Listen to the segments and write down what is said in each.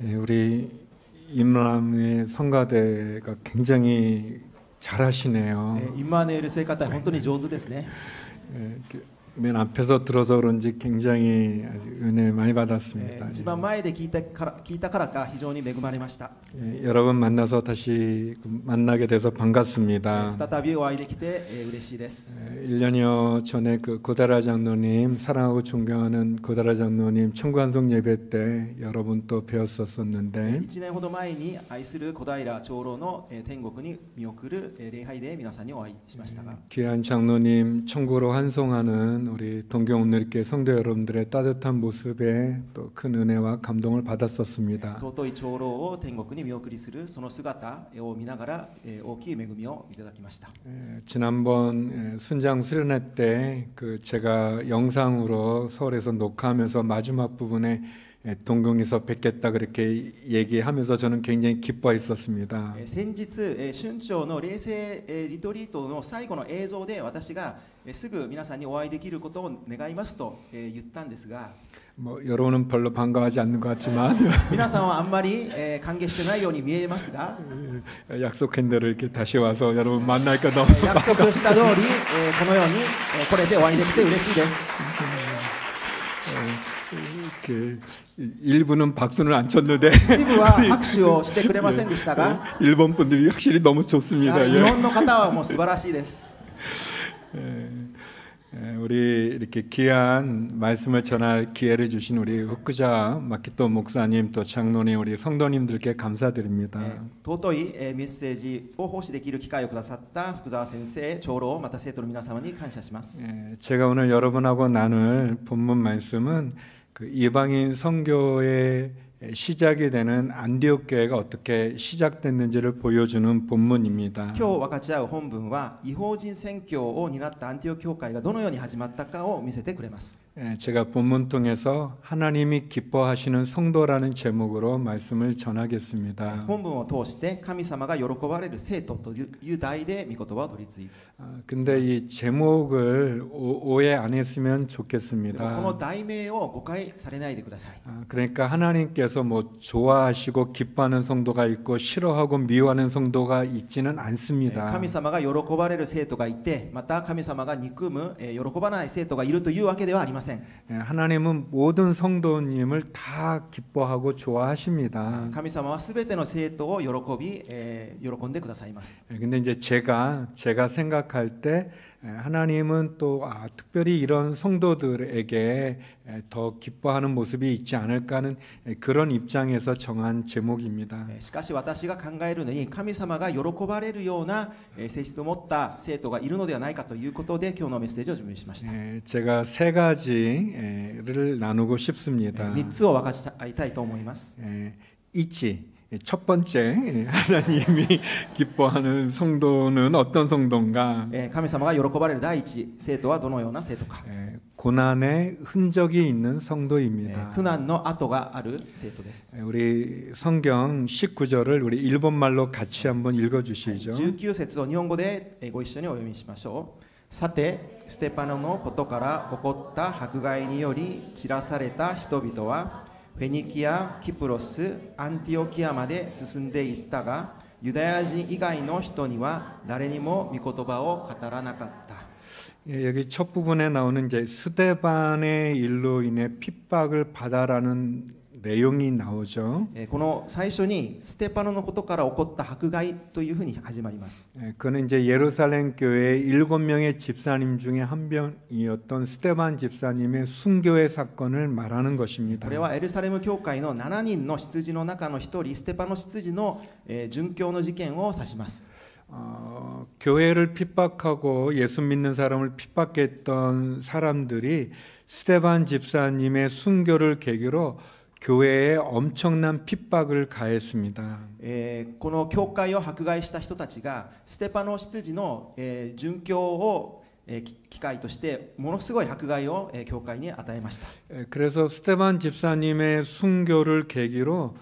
우리 임람의 성가대가 굉장히 잘하시네요. インマヌエル聖歌隊本当に上手ですね。 맨 앞에서 들어서 그런지 굉장히 아주 은혜 많이 받았습니다. 一番前で聞いたからか非常に恵まれました。 여러분 만나서 다시 만나게 돼서 반갑습니다. 再びお会いできて嬉しいです。 1년여 전에 그 고다라 장로님, 사랑하고 존경하는 고다라 장로님 청관성 예배 때 여러분 또 뵈었었는데 1年ほど前に愛する小平長老の天国に見送る礼拝で皆さんにお会いしましたが、 귀한 장로님 천국으로 환송하는 우리 동경오늘께 성도 여러분들의 따뜻한 모습에 또 큰 은혜와 감동을 받았었습니다. 尊い長老を天国に見送りするその姿を見ながら大きい恵みをいただきました。 지난번 순장 수련회 때 그 제가 영상으로 서울에서 녹화하면서 마지막 부분에 동경에서 뵙겠다 그렇게 얘기하면서 저는 굉장히 기뻐했었습니다. 先日春長の霊性リトリートの最後の映像で私がすぐ皆さんにお会いできることを願いますと言ったんですが、 뭐 여러분은 별로 반가워하지 않는 것 같지만 皆さんはあんまり歓迎してないように見えますが、 약속한 대로 이렇게 다시 와서 여러분 만나니까 너무 約束した通りこのようにこれでお会いできて嬉しいです。 일부는 박수는 안 쳤는데 一部は拍手をしてくれませんでしたが、 일본 분들이 확실히 너무 や 좋습니다. はり日本の方はもう素晴らしいです。 우리 이렇게 귀한 말씀을 전할 기회를 주신 우리 흑구자 마키토 목사님 또 장로님 우리 성도님들께 감사드립니다. 尊いメッセージを奉仕できる機会をくださった福澤先生、長老、また生徒の皆様に感謝します。 제가 오늘 여러분하고 나눌 본문 말씀은 그 이방인 선교의 시작이 되는 안디옥 교회가 어떻게 시작됐는지를 보여주는 본문입니다. 今日分かち合う本文は異邦人宣教を担ったアンティオ教会がどのように始まったかを見せてくれます。 제가 본문 통해서 하나님이 기뻐하시는 성도라는 제목으로 말씀을 전하겠습니다. 本文を通して神様が喜ばれる生徒という題で御言葉を取り継ぎ、 근데 이 제목을 오해 안 했으면 この 좋겠습니다. 題名を誤解されないでください。 그러니까 하나님께서 뭐 좋아하시고 기뻐하는 성도가 있고 싫어하고 미워하는 성도가 있지는 않습니다. 神様が喜ばれる生徒がいて、また神様が憎む喜ばない生徒がいるというわけではありません。 하나님은 모든 성도님을 다 기뻐하고 좋아하십니다. 神様はすべての生徒を喜んでくださいます。 근데 이제 제가 생각할 때 하나님은 또 특별히 이런 성도들에게 더 기뻐하는 모습이 있지 않을까 하는 그런 입장에서 정한 제목입니다. しかし私が考えるのに神様が喜ばれるような性質を持った生徒がいるのではないかということで今日のメッセージを準備しました。 제가 세 가지를 나누고 싶습니다. 3つを分かち合いたいと思います。 있지. 첫 번째 하나님이 기뻐하는 성도는 어떤 성도인가? 神様が喜ばれる第一生徒はどのような生徒か。 고난의 흔적이 있는 성도입니다. 苦難の跡がある生徒です。 우리 성경 19절을 우리 일본말로 같이 한번 읽어 주시죠. 19節を日本語でご一緒にお読みしましょう。さて、ステパノのことから起こった迫害により散らされた人々はフェニキア、キプロス、アンティオキアまで進んでいったが、ユダヤ人以外の人には誰にも御言葉を語らなかった。 여기 첫 부분에 나오는 이제 스데반의 일로 인해 핍박을 받아라는 내용이 나오죠. この最初にステパノのことから起こった迫害というふうに始まります。 그는 이제 예루살렘 교회 7명의 집사님 중에 한 명이었던 스데반 집사님의 순교의 사건을 말하는 것입니다. これはエルサレム教会の7人の執事の中の一人ステパノ執事の殉教の事件を指します。 교회를 핍박하고 예수 믿는 사람을 핍박했던 사람들이 스데반 집사님의 순교를 계기로 교회에 엄청난 핍박을 가했습니다. この教会を迫害した人たちがステパノ執事の殉教を機会としてものすごい迫害を教会に与えました。 그래서 스데반 집사님의 순교를 계기로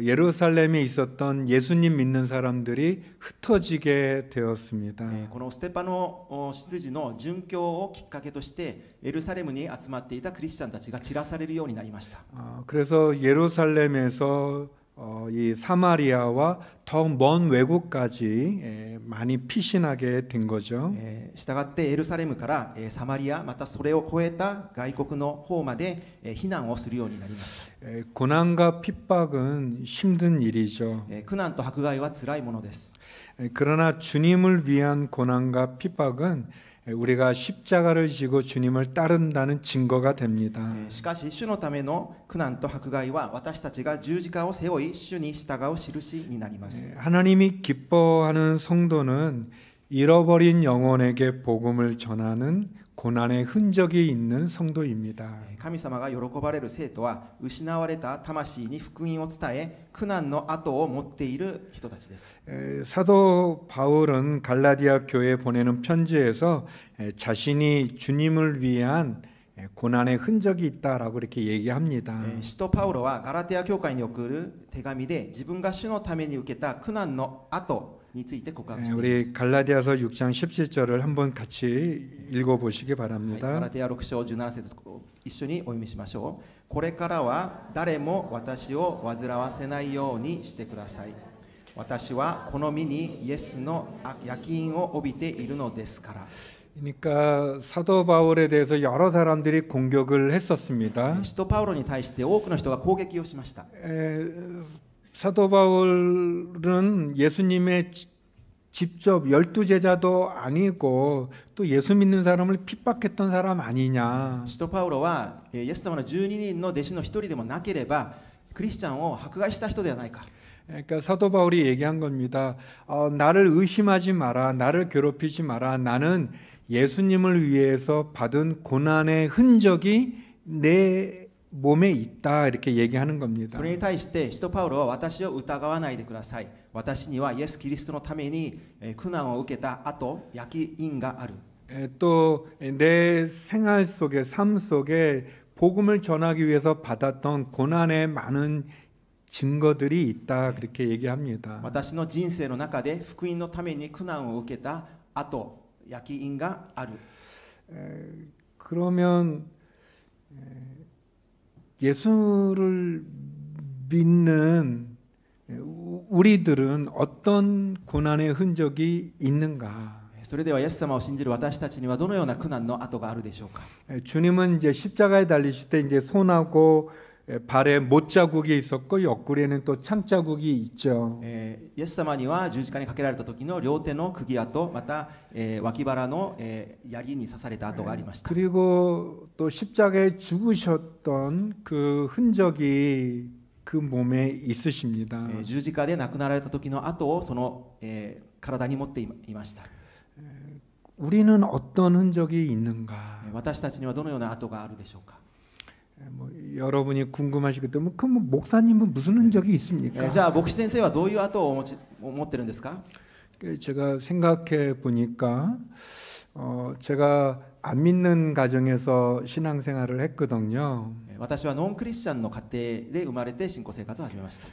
예루살렘에 있었던 예수님 믿는 사람들이 흩어지게 되었습니다. このステパノ執事の殉教をきっかけとしてエルサレムに集まっていたクリスチャンたちが散らされるようになりました。 그래서 예루살렘에서 이 사마리아와 더 먼 외국까지 많이 피신하게 된 거죠. したがってエルサレムからサマリアまたそれを超えた外国の方まで避難をするようになりました。 고난과 핍박은 힘든 일이죠. 苦難と迫害は辛いものです。 그러나 주님을 위한 고난과 핍박은 우리가 십자가를 지고 주님을 따른다는 증거가 됩니다. しかし主のための苦難と迫害は私たちが十字架を背負い主に従う印になります。 하나님이 기뻐하는 성도는 잃어버린 영혼에게 복음을 전하는 고난의 흔적이 있는 성도입니다. 神様が喜ばれる生徒は失われた魂に福音を伝え苦難の後を持っている人たちです。 사도 바울은 갈라디아 교회에 보내는 편지에서 자신이 주님을 위한 고난의 흔적이 있다라고 이렇게 얘기합니다. 使徒パウロはガラテヤ教会に送る手紙で自分が主のために受けた苦難の後について告白しています。 우리 갈라디아서 6장 17절을 한번 같이 읽어보시기 바랍니다. ガラテヤ6章17節一緒にお読みしましょう。これからは誰も私を煩わせないようにしてください。私はこの身にイエスの焼き印を帯びているのですから。 그러니까 사도 바울에 대해서 여러 사람들이 공격을 했었습니다. 使徒パウロに対して多くの人が攻撃をしました。 사도 바울은 예수님의 직접 12제자도 아니고 또 예수 믿는 사람을 핍박했던 사람 아니냐. 使徒パウロはイエス様の12人の弟子の一人でもなければクリスチャンを迫害した人ではないか。 그러니까 사도 바울이 얘기한 겁니다. 나를 의심하지 마라. 나를 괴롭히지 마라. 나는 예수님을 위해서 받은 고난의 흔적이 내 몸에 있다. 이렇게 얘기하는 겁니다. それに対して使徒パウロは私を疑わないでください。私にはイエス・キリストのために苦難を受けた後焼き印がある。 또 내 생활 속에 삶 속에 복음을 전하기 위해서 받았던 고난의 많은 증거들이 있다. 그렇게 얘기합니다. 私の人生の中で福音のために苦難を受けた後焼き印がある。 그러면 예수를 믿는 우리들은 어떤 고난의 흔적이 있는가? それではイエス様を信じる私たちにはどのような苦難の跡があるでしょうか。 주님은 이제 십자가에 달리실 때 이제 손하고 발에 못 자국이 있었고 옆구리에는 또 창 자국이 있죠. イエス様には十字架にかけられた時の両手の釘跡また脇腹の槍に刺された跡がありました。 그리고 또 십자가에 죽으셨던 그 흔적이 그 몸에 있으십니다. 十字架で亡くなられた時の跡をその体に持っていました。 우리는 어떤 흔적이 있는가? 私たちにはどのような跡があるでしょうか。 여러분이 궁금하시겠다면 그럼 목사님은 무슨 흔적이 있습니까? じゃあ牧師先生はどういう跡を持ってるんですか。 제가 생각해 보니까 제가 안 믿는 가정에서 신앙생활을 했거든요. 私はノンクリスチャンの家庭で生まれて信仰生活を始めました。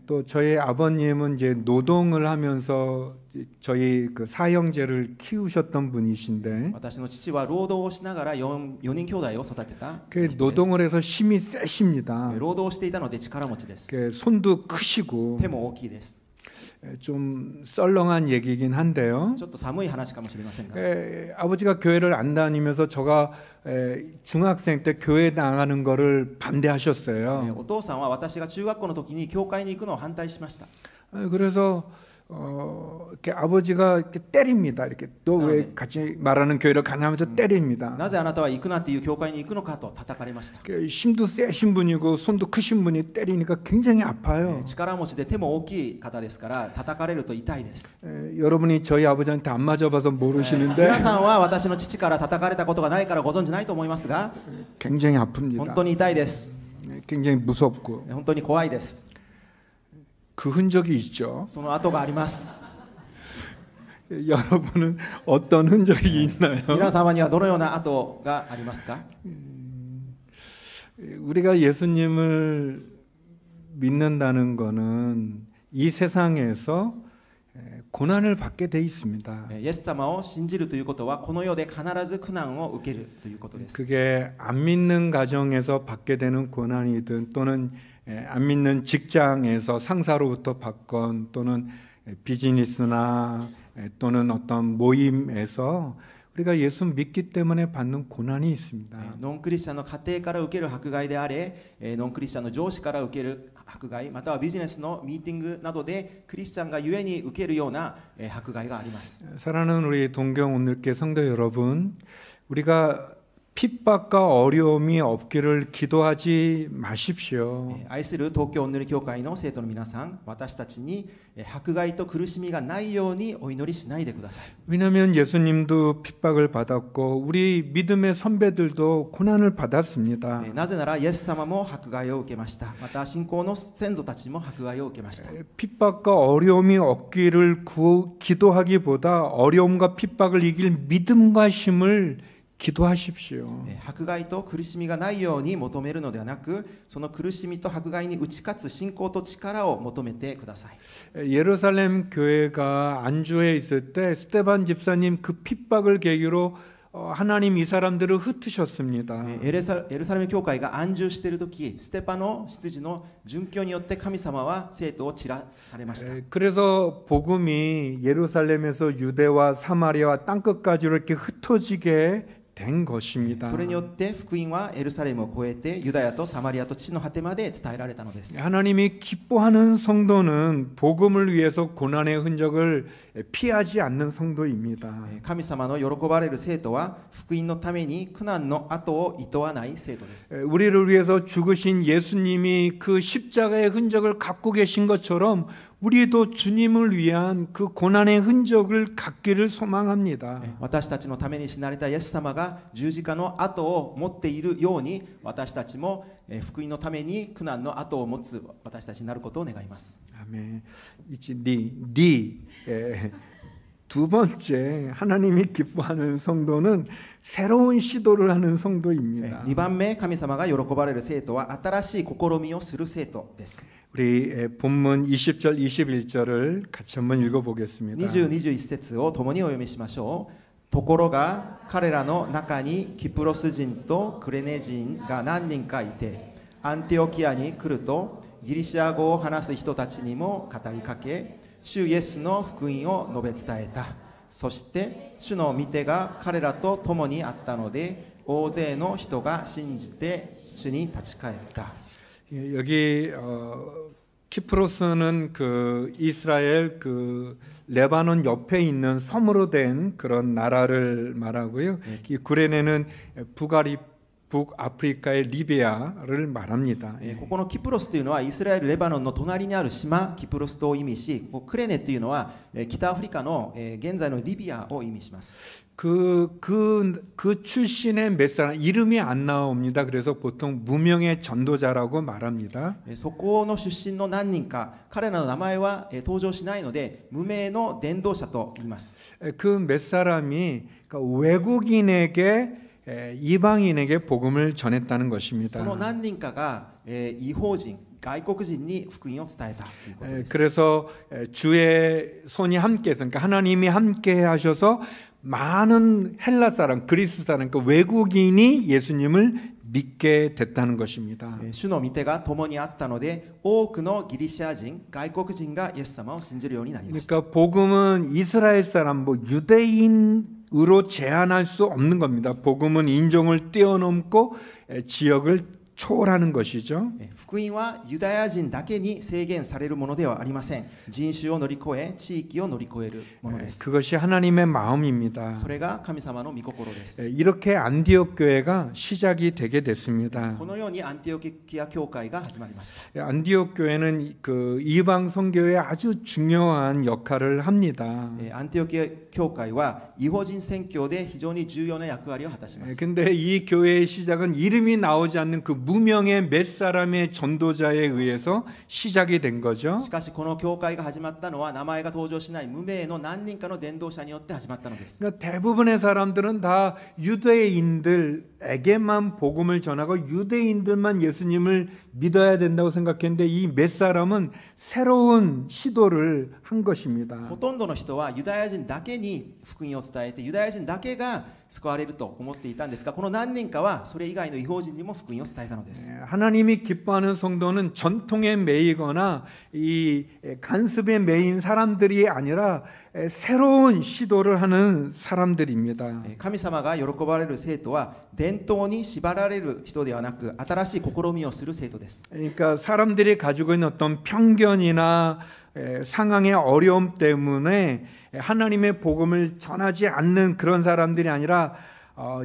또 저희 아버님은 이제 노동을 하면서 저희 그 사형제를 키우셨던 분이신데 私の父は労働をしながら4人兄弟を育てた。 그 노동을 해서 힘이 세십니다. 労働をしていたので力持ちです。 그 손도 크시고 手も大きいです。 좀 썰렁한 얘기긴 한데요. ちょっと寒い話かもしれませんが、 아버지가 교회를 안 다니면서 저가 중학생 때 교회 나가는 거를 반대하셨어요. お父さんは私が中学校の時に教会に行くのを反対しました。 그래서 이렇게 아버지가 이렇게 때립니다. 이렇게 너 왜 같이 말하는 교회를 가냐면서 때립니다. なぜあなたは行くなっていう教会に行くのかと叩かれました。 힘도 세신 분이고 손도 크신 분이 때리니까 굉장히 아파요. 力持ちで手も大きい方ですから叩かれると痛いです。 여러분이 저희 아버지한테 안 맞아봐서 모르시는데 皆さんは私の父から叩かれたことがないからご存じないと思いますが、 굉장히 아픕니다. 本当に痛いです。 굉장히 무섭고 本当に怖いです。 그 흔적이 있죠. その跡があります。 여러분은 어떤 흔적이 있나요? 皆様にはどのような跡がありますか。 우리가 예수님을 믿는다는 것은 이 세상에서 고난을 받게 돼 있습니다. イエス様を信じるということはこの世で必ず苦難を受けるということです。 그게 안 믿는 가정에서 받게 되는 고난이든 또는 안 믿는 직장에서 상사로부터 받건 또는 비즈니스나 또는 어떤 모임에서 우리가 예수 믿기 때문에 받는 고난이 있습니다. ノンクリスチャンの家庭から受ける迫害であれ、ノンクリスチャンの上司から受ける迫害、またはビジネスのミーティングなどでクリスチャンがゆえに受けるような迫害があります。 사랑하는 우리 동경 온누리교회 성도 여러분, 우리가 핍박과 어려움이 없기를 기도하지 마십시오. 愛する東京オンヌリ教会の生徒の皆さん、私たちに迫害と苦しみがないようにお祈りしないでください。 왜냐하면 예수님도 핍박을 받았고 우리 믿음의 선배들도 고난을 받았습니다. なぜならイエス様も迫害を受けました。また信仰の先祖たちも迫害を受けました。 핍박과 어려움이 없기를 기도하기보다 어려움과 핍박을 이길 믿음과 힘을 기도하십시오. 迫害と苦しみがないように求めるのではなく、その苦しみと迫害に打ち勝つ信仰と力を求めてください。 예루살렘 교회가 안주에 있을 때 스테반 집사님 그 핍박을 계기로 하나님 이 사람들을 흩으셨습니다. エルサレム教会が安住しているとき、ステパの執事の殉教によって神様は生徒を散らされました。 그래서 복음이 예루살렘에서 유대와 사마리아와 땅끝까지 이렇게 흩어지게 된 것입니다. それによって福音はエルサレムを越えてユダヤとサマリアと地の果てまで伝えられたのです。 하나님이 기뻐하는 성도는 복음을 위해서 고난의 흔적을 피하지 않는 성도입니다. 神様の喜ばれる生徒は福音のために苦難の後を厭わない生徒です。 우리를 위해서 죽으신 예수님이 그 십자가의 흔적을 갖고 계신 것처럼 우리도 주님을 위한 그 고난의 흔적을 갖기를 소망합니다. 私たちのために死なれたイエス様が十字架の跡を持っているように、私たちも福音のために苦難の跡を持つ私たちになることを願います。 아멘. 두 번째 하나님이 기뻐하는 성도는 새로운 시도를 하는 성도입니다. 2番目、神様が喜ばれる生徒は新しい試みをする生徒です。 우리 본문 20절 21절을 같이 한번 읽어보겠습니다. 20、21節を共にお読みしましょう。ところが彼らの中にキプロス人とクレネ人が何人かいて、アンティオキアに来るとギリシア語を話す人たちにも語りかけ、主イエスの福音を述べ伝えた。そして主の御手が彼らと共にあったので、大勢の人が信じて主に立ち返った。 여기 키프로스는 그 이스라엘 그 레바논 옆에 있는 섬으로 된 그런 나라를 말하고요. 이 구레네는 북아프리카의 리비아를 말합니다. ここのキプロスというのはイスラエル・レバノンの隣にある島キプロス島を意味し、クレネというのは北アフリカの現在のリビアを意味します。 그 출신의 몇 사람 이름이 안 나옵니다. 그래서 보통 무명의 전도자라고 말합니다. そこの出身の何人か、彼らの名前は登場しないので無名の伝道者と言います。 그 몇 사람이 외국인에게 이방인에게 복음을 전했다는 것입니다. その何人かが異邦人、外国人に福音を伝えたということです。 그래서 주의 손이 함께해서, 그러니까 하나님이 함께 하셔서 많은 헬라 사람, 그리스 사람, 그러니까 외국인이 예수님을 믿게 됐다는 것입니다. 主の御手が共にあったので、多くのギリシャ人、外国人がイエス様を信じるようになりました。 그러니까 복음은 이스라엘 사람, 유대인으로 제한할 수 없는 겁니다. 복음은 인종을 뛰어넘고 지역을 초월하는 것이죠. 福音はユダヤ人だけに制限されるものではありません。人種を乗り越え、地域を乗り越えるものです。 그것이 하나님의 마음입니다. それが神様の御心です。 이렇게 안디옥 교회가 시작이 되게 됐습니다. このようにアンティオキア教会が始まりました。 안디옥 교회는 그 이방 선교에 아주 중요한 역할을 합니다. アンティオキア教会は異邦人宣教で非常に重要な役割を果たします。 근데 이 교회의 시작은 이름이 나오지 않는 그 무명의 몇 사람의 전도자에 의해서 시작이 된 거죠. しかしこの教会が始まったのは名前が登場しない無名の何人かの伝道者によって始まったのです。 그러니까 대부분의 사람들은 다 유대인들에게만 복음을 전하고 유대인들만 예수님을 믿어야 된다고 생각했는데 이 몇 사람은 새로운 시도를 한 것입니다. ほとんどの人はユダヤ人だけに福音を伝えてユダヤ人だけが救われると思っていたんですが、この何人かはそれ以外の異邦人にも福音を伝えたのです。 하나님이 기뻐하는 성도는 전통에 매이거나 이 간습에 매인 사람들이 아니라 새로운 시도를 하는 사람들입니다. 神様が喜ばれる生徒は伝統に縛られる人ではなく新しい試みをする生徒です。 그러니까 사람들이 가지고 있는 어떤 편견이나 상황의 어려움 때문에 하나님의 복음을 전하지 않는 그런 사람들이 아니라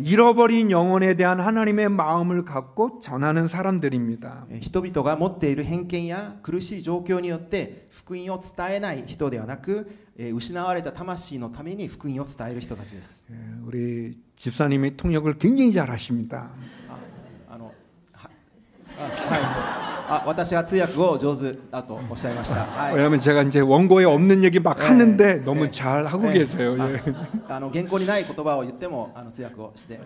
잃어버린 영혼에 대한 하나님의 마음을 갖고 전하는 사람들입니다. 人々が持っている偏見や苦しい状況によって福音を伝えない人ではなく失われた魂のために福音を伝える人たちです。 우리 집사님이 통역을 굉장히 잘하십니다. 私は通訳を上手だとおっしゃいました。 왜냐하면 제가 이제 원고에 없는 얘기 막 하는데 너무 잘 하고 계세요. 原稿にない言葉を言っても通訳をして。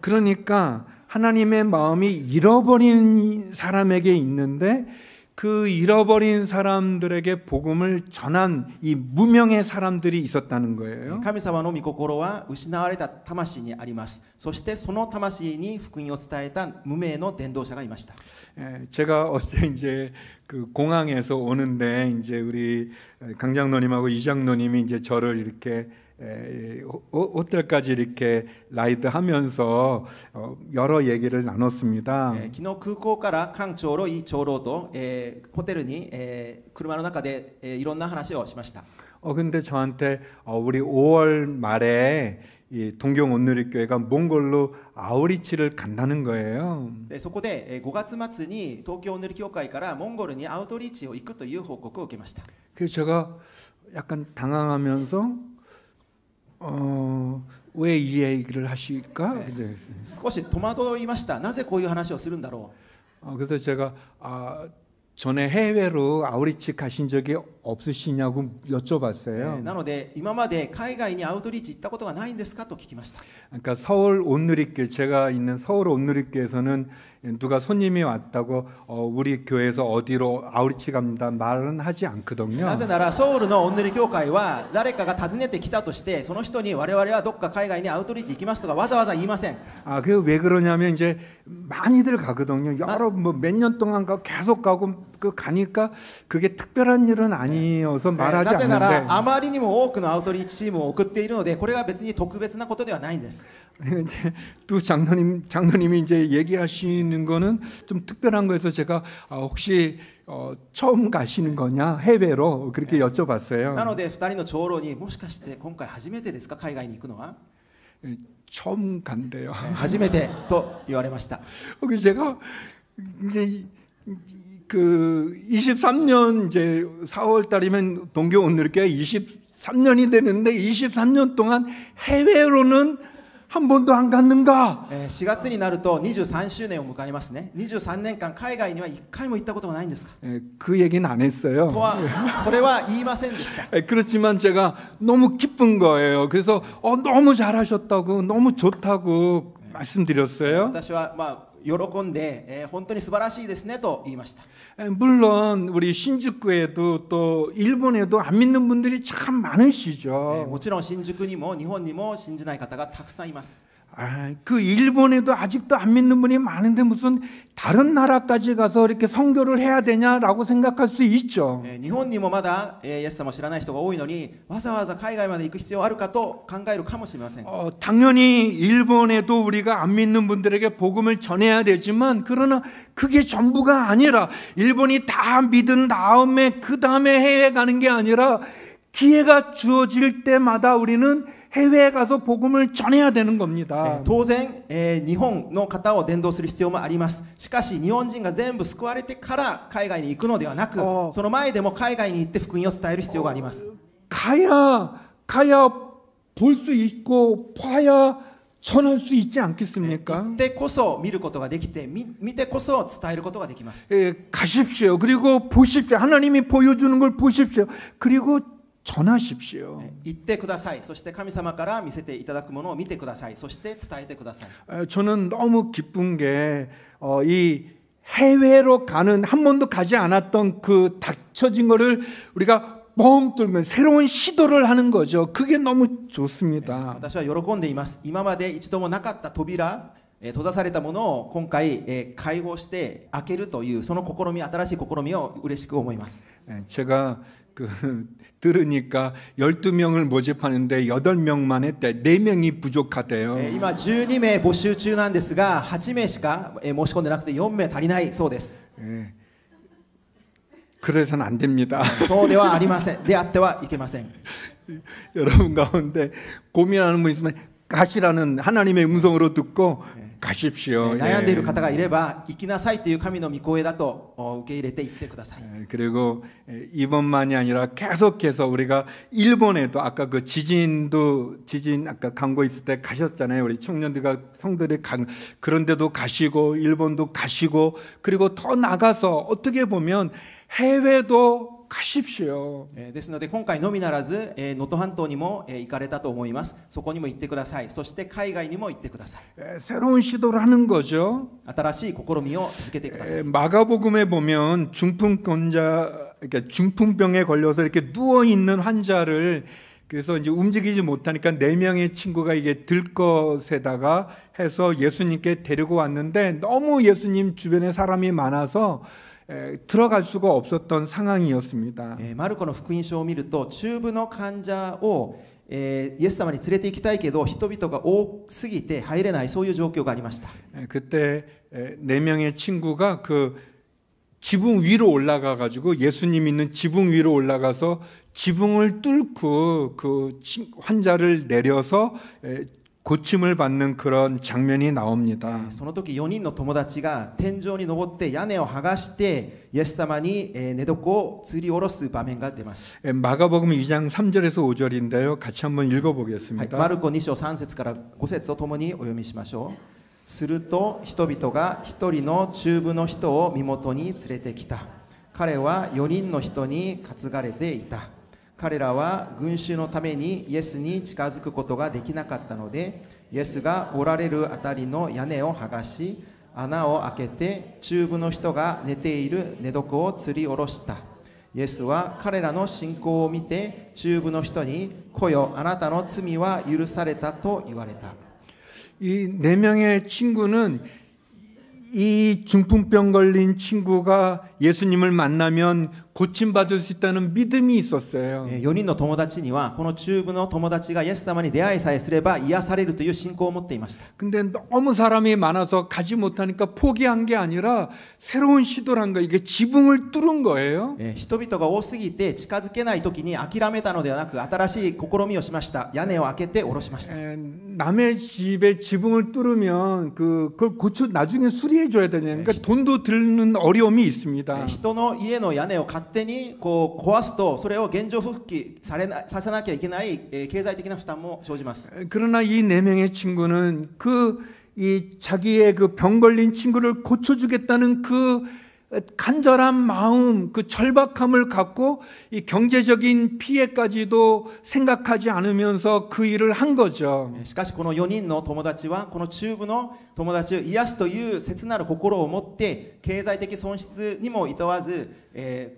그러니까 하나님의 마음이 잃어버린 사람에게 있는데 그 잃어버린 사람들에게 복음을 전한 이 무명의 사람들이 있었다는 거예요. 神様の御心は失われた魂にあります。そしてその魂に福音を伝えた無名の伝道者がいました。 제가 어제 이제 그 공항에서 오는데 이제 우리 강장로님하고 이장로님이 이제 저를 이렇게 호텔까지 이렇게 라이드하면서 여러 얘기를 나눴습니다. 昨日空港から館長老、イ長老とホテルに車の中でいろんな話をしました。 근데 저한테 우리 5월 말에 이 동경 온누리교회가 몽골로 아우리치를 간다는 거예요. そこで5月末に東京オンヌリ教会からモンゴルにアウトリーチを行くという報告を受けました。 그래서 제가 약간 당황하면서 왜 이 얘기를 하실까? 少し戸惑いました。なぜこういう話をするんだろう。 그래서 제가 전에 해외로 아우리치 가신 적이 없으시냐고 여쭤봤어요. なので今まで海外にアウトリーチ行ったことがないんですかと聞きました。 그러니까 서울 온누리교회 제가 있는 서울 온누리교회에서는 누가 손님이 왔다고 우리 교회에서 어디로 아우리치 갑니다 말은 하지 않거든요. なぜならソウルのオンヌリ教会は誰かが訪ねてきたとしてその人に我々はどっか海外にアウトリーチ行きますとかわざわざ言いません。 그 왜 그러냐면 이제 많이들 가거든요. 여러 뭐 몇 년 동안 계속 가고 그 가니까 그게 특별한 일은 아니어서 말하지 なぜなら 않는데 あまりにも多くのアウトリーチチームを送っているのでこれは別に特別なことではないんです。 이제 또 장로님이 이제 얘기하시는 거는 좀 특별한 거여서 제가 혹시 처음 가시는 거냐 해외로 그렇게 여쭤봤어요. なので2人の長老にもしかして今回初めてですか海外に行くのは。 처음 간대요. 初めてと言われました。 그래서 제가 이제 그 23년 이제 4월 달이면 동경 온누리교회 23년이 되는데 23년 동안 해외로는 한 번도 안 갔는가? 4月になると23周年を迎えますね。23年間海外には1回も行ったことがないんですか。 그 얘기는 안 했어요. とはそれは言いませんでした。 그렇지만 제가 너무 기쁜 거예요. 그래서 너무 잘하셨다고 너무 좋다고 말씀드렸어요. 私は喜んで本当に素晴らしいですねと言いました。 물론 우리 신주쿠에도 또 일본에도 안 믿는 분들이 참 많으시죠. もちろん新宿にも日本にも信じない方がたくさんいます。 그 일본에도 아직도 안 믿는 분이 많은데 무슨 다른 나라까지 가서 이렇게 선교를 해야 되냐라고 생각할 수 있죠. 日本にもまだイエス様を知らない人が多いのにわざわざ海外まで行く必要あるかと考えるかもしれません。 당연히 일본에도 우리가 안 믿는 분들에게 복음을 전해야 되지만 그러나 그게 전부가 아니라 일본이 다 믿은 다음에 그 다음에 해외 가는 게 아니라 기회가 주어질 때마다 우리는 해외에 가서 복음을 전해야 되는 겁니다. 当然、日本の方を伝道する必要もあります。しかし日本人が全部救われてから海外に行くのではなく、その前でも海外に行って福音を伝える必要があります。 가야 볼 수 있고 봐야 전할 수 있지 行 않겠습니까? ってこそ見ることができて、見てこそ伝えることができます。 가십시오. 그리고 보십시오. 하나님이 보여주는 걸 보십시오. 그리고 전하십시오. 行ってください。そして神様から見せていただくものを見てください。そして伝えてください。 저는 너무 기쁜 게 이 해외로 가는 한 번도 가지 않았던 그 닥쳐진 거를 우리가 뻥 뚫면 새로운 시도를 하는 거죠. 그게 너무 좋습니다. 私は喜んでいます。今まで一度もなかった扉、閉ざされたものを今回開放して開けるというその試み、新しい試みを嬉しく思います。 제가 들으니까 12명을 모집하는데 8명만 했대. 4명이 부족하대요. 今12名募集中なんですが、8名しか申し込んでなくて4名足りないそうです。 그래서는 안 됩니다. そうではありません。であってはいけません。 여러분 가운데 고민하는 분 있으면 가시라는 하나님의 음성으로 듣고 가십시오. 悩んでいる方がいれば行きなさいという神の御声だと受け入れて行ってください。 그리고 이번만이 아니라 계속해서 우리가 일본에도 아까 그 지진 아까 광고 있을 때 가셨잖아요. 우리 청년들과 성들이 그런데도 가시고 일본도 가시고 그리고 더 나가서 어떻게 보면 해외도 가십시오. ですので今回のみならず能登半島にも行かれたと思います。そこにも行ってください。そして海外にも行ってください。 새로운 시도를 하는 거죠. 新しい試みを続けてください。 마가복음에 보면 그러니까 중풍병에 걸려서 이렇게 누워 있는 환자를 그래서 이제 움직이지 못하니까 4명의 친구가 이게 들것에다가 해서 예수님께 데리고 왔는데 너무 예수님 주변에 사람이 많아서 들어갈 수가 없었던 상황이었습니다. マルコの福音書を見ると、中部の患者をイエス様に連れて行きたいけど人々が多すぎて入れない、そういう状況がありました。 그때 4명의 친구가 그 지붕 위로 올라가 가지고 예수님 있는 지붕 위로 올라가서 지붕을 뚫고 그 환자를 내려서 고침을 받는 그런 장면이 나옵니다. その時4人の友達が天井に登って屋根を剥がしてイエス様に寝床を吊り下ろす場面が出ます。 마가복음 2장 3절에서 5절인데요. 같이 한번 はい、 읽어보겠습니다. マルコ2章3節から5節をともにお読みしましょう。すると人々が一人の中部の人を身元に連れてきた。彼は4人の人に担がれていた。彼らは群衆のためにイエスに近づくことができなかったので、イエスがおられるあたりの屋根を剥がし、穴を開けて中部の人が寝ている寝床を吊り下ろした。イエスは彼らの信仰を見て中部の人に、来よ、あなたの罪は許されたと言われた。 이 4명의 친구는 이 중풍병 걸린 친구가 예수님을 만나면 고침받을 수 있다는 믿음이 있었어요. 4人の友達にはこの中部の友達がイエス様に出会いさえすれば癒されるという信仰を持っていました。 근데 너무 사람이 많아서 가지 못하니까 포기한 게 아니라 새로운 시도란 거, 이게 지붕을 뚫은 거예요. 人々が多すぎて近づけない時に諦めたのではなく、新しい試みをしました。屋根を開けて下ろしました。 남의 집에 지붕을 뚫으면 그걸 나중에 수리해 줘야 되냐. 그러니까 돈도 드는 어려움이 있습니다. 人の家の屋根を勝手にこう壊すと、それを現状復帰させなきゃいけない経済的な負担も生じます。 그러나 이 4명의 친구는 자기의 그 병 걸린 친구를 고쳐주겠다는 그 간절한 마음, 그 절박함을 갖고 이 경제적인 피해까지도 생각하지 않으면서 그 일을 한 거죠. しかしこの4人の友達はこの中部の友達を癒すという切なる心を持って経済的損失にも厭わず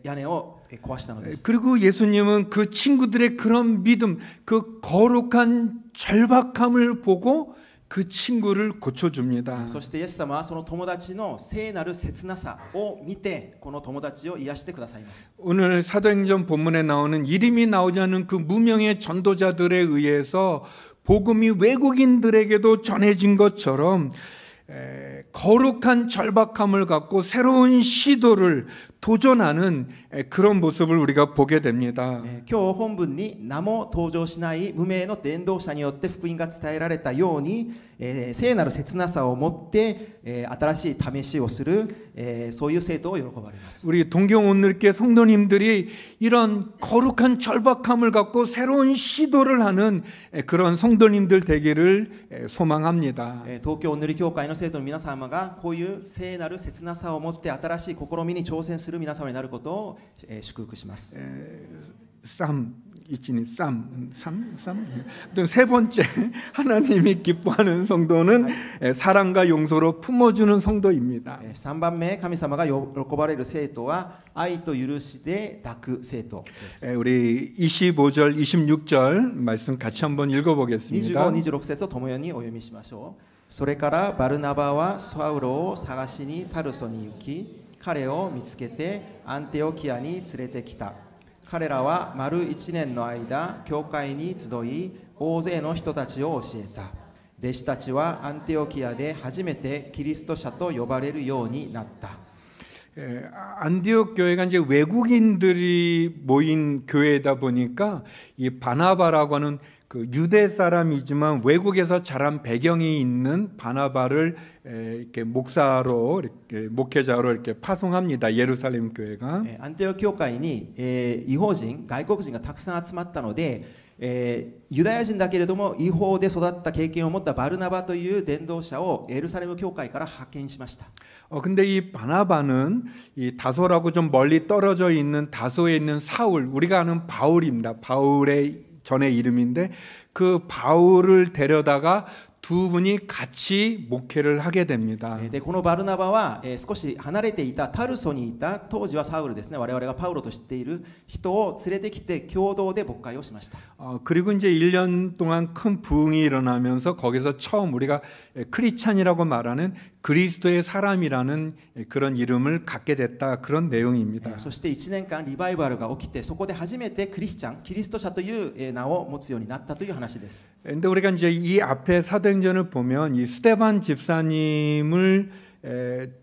屋根を壊したのです。 그리고 예수님은 그 친구들의 그런 믿음, 그 거룩한 절박함을 보고 그 친구를 고쳐줍니다. そしてイエス様はその友達の聖なる切なさを見てこの友達を癒してくださいます。 오늘 사도행전 본문에 나오는 이름이 나오지 않은 그 무명의 전도자들에 의해서 복음이 외국인들에게도 전해진 것처럼 거룩한 절박함을 갖고 새로운 시도를 도전하는 그런 모습을 우리가 보게 됩니다. 今日本文に名も登場しない無名の伝道者によって福音が伝えられたように、聖なる切なさを持って、新しい試しをする、そういう生徒を喜ばれます。 우리 동경온누리교회 성도님들이 이런 거룩한 절박함을 갖고 새로운 시도를 하는 그런 성도님들 되기를 소망합니다. 東京お塗り教会の生徒の皆様がこういう聖なる切なさを持って新しい試みに挑戦する皆様になることを祝福します。 세 번째 하나님이 기뻐하는 성도는 사랑과 용서로 품어주는 성도입니다. 3番目、神様が喜ばれる生徒は愛と許しで抱く生徒です。 우리 25절, 26절 말씀 같이 한번 읽어보겠습니다. 25、26節を共にお読みしましょう。それからバルナバはサウロを探しにタルソに行き、彼を見つけてアンテオキアに連れてきた。彼らは丸1年の間、教会に集い、大勢の人たちを教えた。弟子たちはアンテオキアで初めてキリスト者と呼ばれるようになった。 안디옥 교회가 이제 외국인들이 모인 교회다 보니까 이 바나바라고 하는 그 유대 사람이지만 외국에서 자란 배경이 있는 바나바를 이렇게 목사로 이렇게 목회자로 이렇게 파송합니다. 예루살렘 교회가. アンテオ教会に、異邦人、外国人がたくさん集まったので、ユダヤ人だけれども異邦で育った経験を持ったバルナバという伝道者をエルサレム教会から派遣しました。 근데 이 바나바는 이 다소라고 좀 멀리 떨어져 있는 다소에 있는 사울, 우리가 아는 바울입니다. 바울의 전의 이름인데 그 바울을 데려다가 두 분이 같이 목회를 하게 됩니다. でこのバルナバは、少し離れていたタルソにいた当時はサウルですね、我々がパウロと知っている人を連れてきて共同で牧会をしました。 그리고 이제 1년 동안 큰 부흥이 일어나면서 거기서 처음 우리가 크리스찬이라고 말하는 그리스도의 사람이라는 그런 이름을 갖게 됐다, 그런 내용입니다. そして1年間リバイバルが起きて、そこで初めてクリスチャン、キリスト者という名を持つようになったという話です。 근데 우리가 이제 이 앞에 사도행전을 보면 이 스데반 집사님을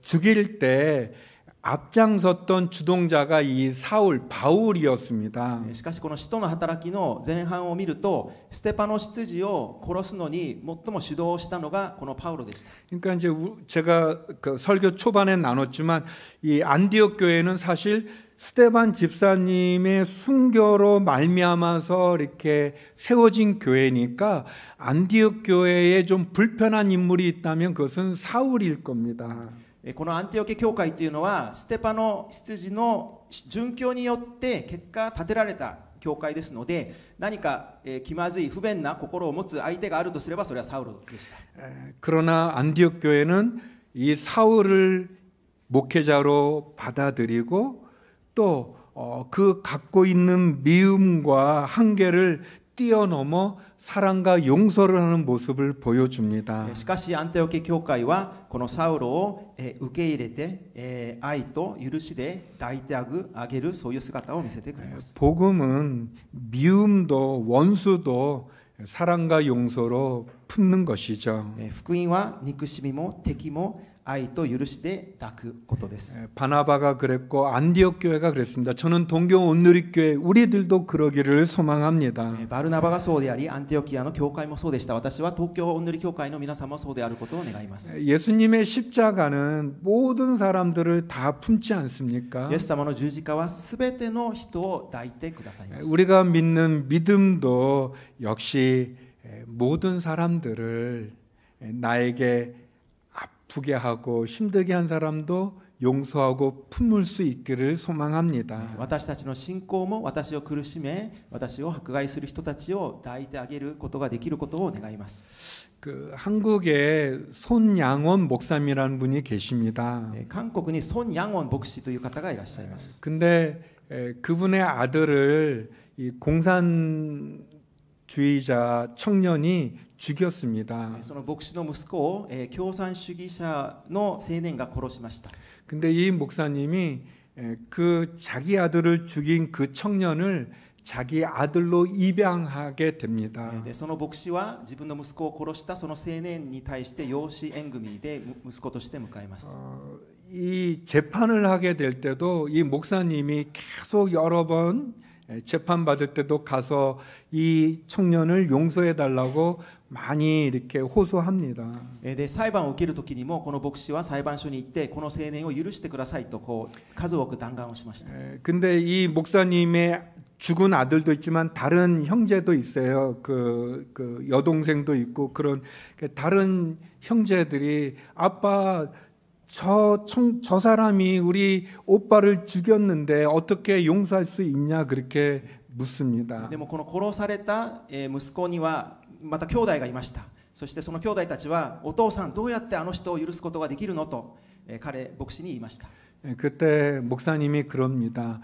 죽일 때 앞장섰던 주동자가 이 사울 바울이었습니다. しかしこの使徒の働きの前半を見ると、ステパノ執事を殺すのに最も主導したのがこのパウロでした。 그러니까 이제 제가 그 설교 초반에 나눴지만 이 안디옥 교회는 사실 스데반 집사님의 순교로 말미암아서 이렇게 세워진 교회니까 안디옥 교회에 좀 불편한 인물이 있다면 그것은 사울일 겁니다. このアンティオケ教会というのはステパノ執事の殉教によって結果建てられた教会ですので、何か気まずい不便な心を持つ相手があるとすればそれはサウルでした。 그러나 안디옥 교회는 이 사울을 목회자로 받아들이고 또 그 갖고 있는 미움과 한계를 뛰어넘어 사랑과 용서를 하는 모습을 보여줍니다. しかしアンテオケ教会はこのサウロを受け入れて、愛と許しで抱いてあげる、そういう姿を見せてくれます。 복음은 미움도 원수도 사랑과 용서로 품는 것이죠. 福音は憎しみも敵も愛と許しで抱くことです。 바나바가 그랬고 안디옥 교회가 그랬습니다. 저는 동경 온누리교회 우리들도 그러기를 소망합니다. バルナバがそうであり、アンティオキアの教会もそうでした。私は東京お塗り教会の皆さんもそうであることを願います。 예수님의 십자가는 모든 사람들을 다 품지 않습니까? イエス様の十字架はすべての人を抱いてくださいます。 우리가 믿는 믿음도 역시 모든 사람들을 나에게 아프게 하고 힘들게 한 사람도 용서하고 품을 수 있기를 소망합니다. 私たちの信仰も私を苦しめ、私を迫害する人たちを抱いてあげることができることを願います。 그 한국에 손양원 목사님이라는 분이 계십니다. 韓国に孫ヤンウォン牧師という方がいらっしゃいます。 근데 그분의 아들을 이 공산주의자 청년이 죽였습니다. その牧師の息子を共産主義者の青年が殺しました。 근데 이 목사님이 그 자기 아들을 죽인 그 청년을 자기 아들로 입양하게 됩니다. でその牧師は自分の息子を殺したその青年に対して養子縁組で息子として迎えます。이 재판을 하게 될 때도 이 목사님이 계속 여러 번 재판 받을 때도 가서 이 청년을 용서해 달라고 많이 이렇게 호소합니다. で裁判を受けるときにもこの牧師は裁判所に行ってこの青年を許してくださいとこう数多く弾丸をしました。 근데 이 목사님의 죽은 아들도 있지만 다른 형제도 있어요. 그 여동생도 있고 그런 다른 형제들이 아빠 저 사람이 우리 오빠를 죽였는데 어떻게 용서할 수 있냐 그렇게 묻습니다. でもこの殺された息子にはまた兄弟がいました。そしてその兄弟たちはお父さんどうやってあの人を許すことができるのと彼牧師に言いました。 그때 목사님이 그럽니다.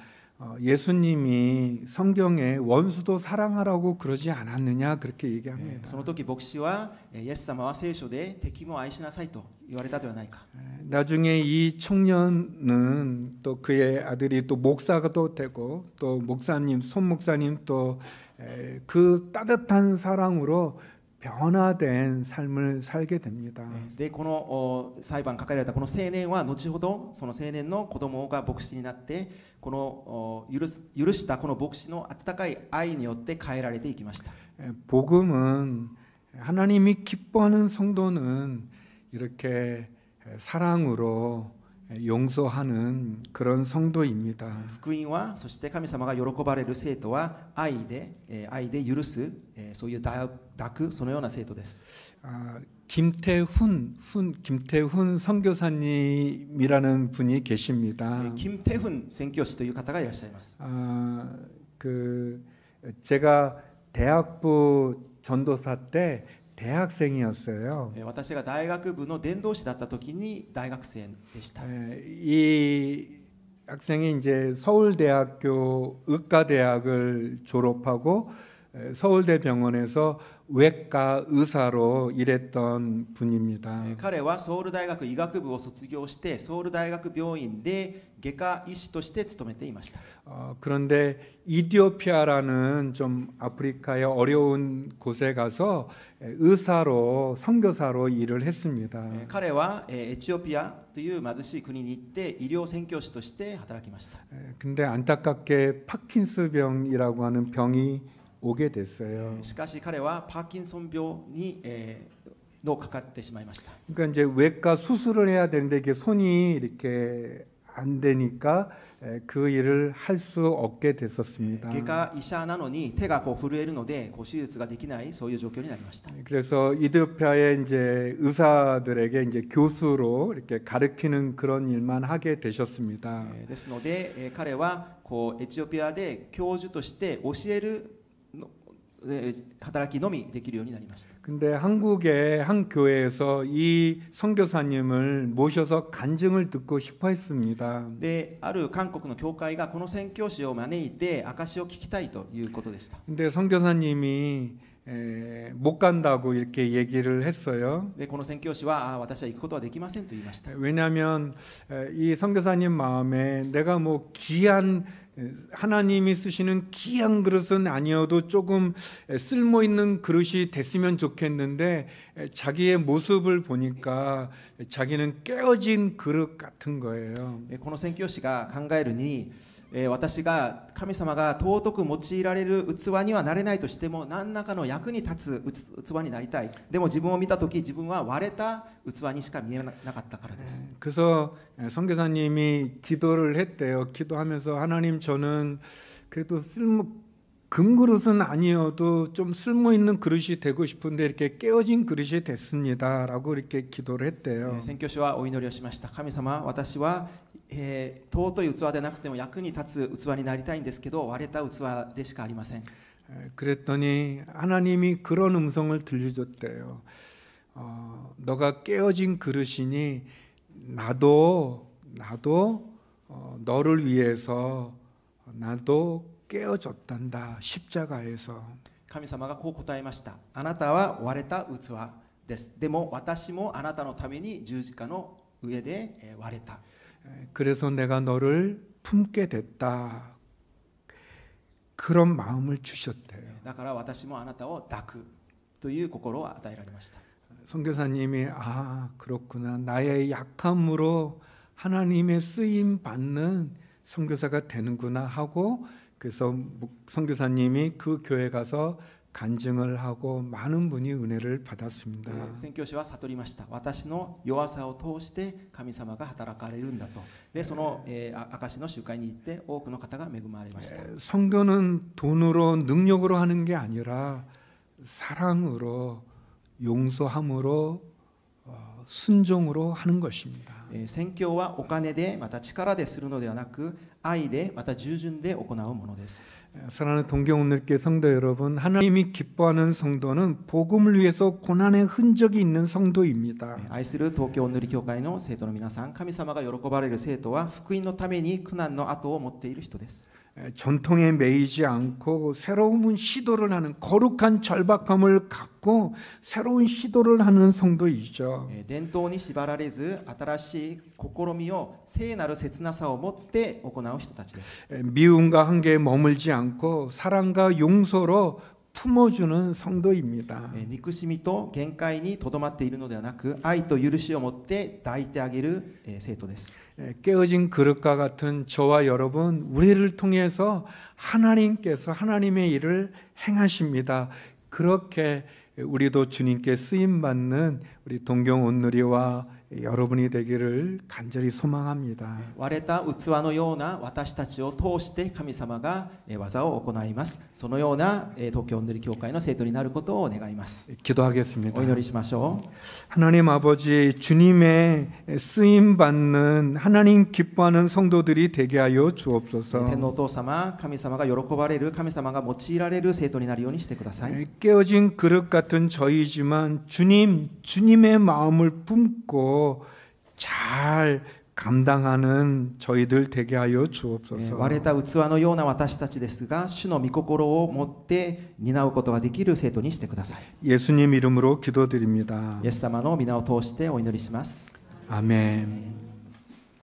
예수님이 성경에 원수도 사랑하라고 그러지 않았느냐 그렇게 얘기합니다. その時牧師はイエス様は聖書で敵も愛しなさいと言われたではないか。 나중에 이 청년은 또 그의 아들이 또 목사가 또 되고 또 목사님, 손 목사님 또 그 따뜻한 사랑으로 변화된 삶을 살게 됩니다. でこの裁判書かれたこの青年は後ほどその青年の子供が牧師になってこの許したこの牧師の温かい愛によって変えられていきました。 복음은 하나님이 기뻐하는 성도는 이렇게 사랑으로 용서하는 그런 성도입니다. 福音はそして神様が喜ばれる生徒は愛で許すそういう抱くそのような生徒です。 김태훈 선교사님이라는 분이 계십니다. 김태훈宣教師という方がいらっしゃいます。 제가 대학부 전도사 때 대학생이었어요. 私が大学部の伝道師だった時に大学生でした。 이 학생이 이제 서울대학교 의과대학을 졸업하고 서울대병원에서 외과 의사로 일했던 분입니다. 彼はソウル大学医学部を卒業してソウル大学病院で外科医師として勤めていました。 그런데 이디오피아라는 좀 아프리카의 어려운 곳에 가서 의사로 선교사로 일을 했습니다. 彼はエチオピアという貧しい国に行って医療宣教師として働きました。 근데 안타깝게 파킨스병이라고 하는 병이 오게 됐어요. しかし彼はパーキンソン病にかかってしまいました。 그러니까 이제 외과 수술을 해야 되는데 이게 손이 이렇게 안 되니까 그 일을 할 수 없게 됐었습니다. 外科医者なのに手がこう震えるので手術ができないそういう状況になりました。 그래서 이디오피아의 이제 의사들에게 이제 교수로 이렇게 가르치는 그런 일만 하게 되셨습니다. ですので彼はこうエチオピアで教授として教える働きのみできるようになりました。 근데 한국의 한 교회에서 이 선교사님을 모셔서 간증을 듣고 싶어 했습니다. である韓国の教会がこの宣教師を招いて証を聞きたいということでした。 근데 선교사님이 못 간다고 이렇게 얘기를 했어요. でこの宣教師は私は行くことはできませんと言いました。 왜냐하면 이 선교사님 마음에 내가 뭐 귀한 하나님이 쓰시는 귀한 그릇은 아니어도 조금 쓸모 있는 그릇이 됐으면 좋겠는데 자기의 모습을 보니까 자기는 깨어진 그릇 같은 거예요. この宣教師が考えるに私が神様が尊く用いられる器にはなれないとしても何らかの役に立つ器になりたい。でも自分を見たとき自分は割れた器にしか見えなかったからです。 그래서 선교사님이 기도를 했대요. 기도하면서 하나님 저는 그래도 금그릇은 아니어도 좀 쓸모 있는 그릇이 되고 싶은데 이렇게 깨어진 그릇이 됐습니다라고 이렇게 기도를 했대요. 宣教師はお祈りをしました。神様、私は尊い器でなくても役に立つ器になりたいんですけど割れた器でしかありません。 그랬더니 하나님이 그런 음성을 들려줬대요. 너가 깨어진 그릇이니 나도 너를 위해서 나도 깨어졌단다 십자가에서. 神様がこう答えました。あなたは割れた器です。でも私もあなたのために十字架の上で割れた。 그래서 내가 너를 품게 됐다. 그런 마음을 주셨대요. だから私もあなたを抱くという心を与えられました。 선교사님이 그렇구나. 나의 약함으로 하나님의 쓰임 받는 선교사가 되는구나 하고 그래서 선교사님이 그 교회 가서 간증을 하고 많은 분이 은혜를 받았습니다. 宣教師は悟りました。私の弱さを通して神様が働かれるんだと。でその、証の集会に行って多くの方が恵まれました。 선교는 돈으로 능력으로 하는 게 아니라 사랑으로 용서함으로 순종으로 하는 것입니다. 宣教はお金でまた力でするのではなく愛でまた従順で行うものです。 사랑하는 동경오늘교회 성도 여러분, 하나님이 기뻐하는 성도는 복음을 위해서 고난의 흔적이 있는 성도입니다. 愛する東京おんぬり教会の生徒の皆さん、神様が喜ばれる生徒は福音のために苦難の後を持っている人です。 전통에 매이지 않고 새로운 시도를 하는 거룩한 절박함을 갖고 새로운 시도를 하는 성도이죠. 伝統に縛られず新しい試みを聖なる切なさを持って行う人たちです。 미움과 한계에 머물지 않고 사랑과 용서로 품어주는 성도입니다. 憎しみと限界にとどまっているのではなく愛と許しを持って抱いてあげる生徒です。 깨어진 그릇과 같은 저와 여러분, 우리를 통해서 하나님께서 하나님의 일을 행하십니다. 그렇게 우리도 주님께 쓰임받는 우리 동경 온누리와 여러분이 되기를 간절히 소망합니다. 割れた器のような私たちを通して神様が技を行います。そのような東京おんぬり教会の生徒になることを願います。 기도하겠습니다. お祈りしましょう。 하나님 아버지, 주님의 쓰임받는 하나님 기뻐하는 성도들이 되게 하여 주옵소서. 天のお父様、神様が喜ばれる、神様が用いられる生徒になるようにしてください。 깨어진 그릇 같은 저희지만 주님의 마음을 품고 잘 감당하는 저희들 되게 하여 주옵소서. 割れた器のような私たちですが、主の御心を持って担うことができる生徒にしてください。 예수님 이름으로 기도드립니다. イエス様の皆を通してお祈りします。 아멘.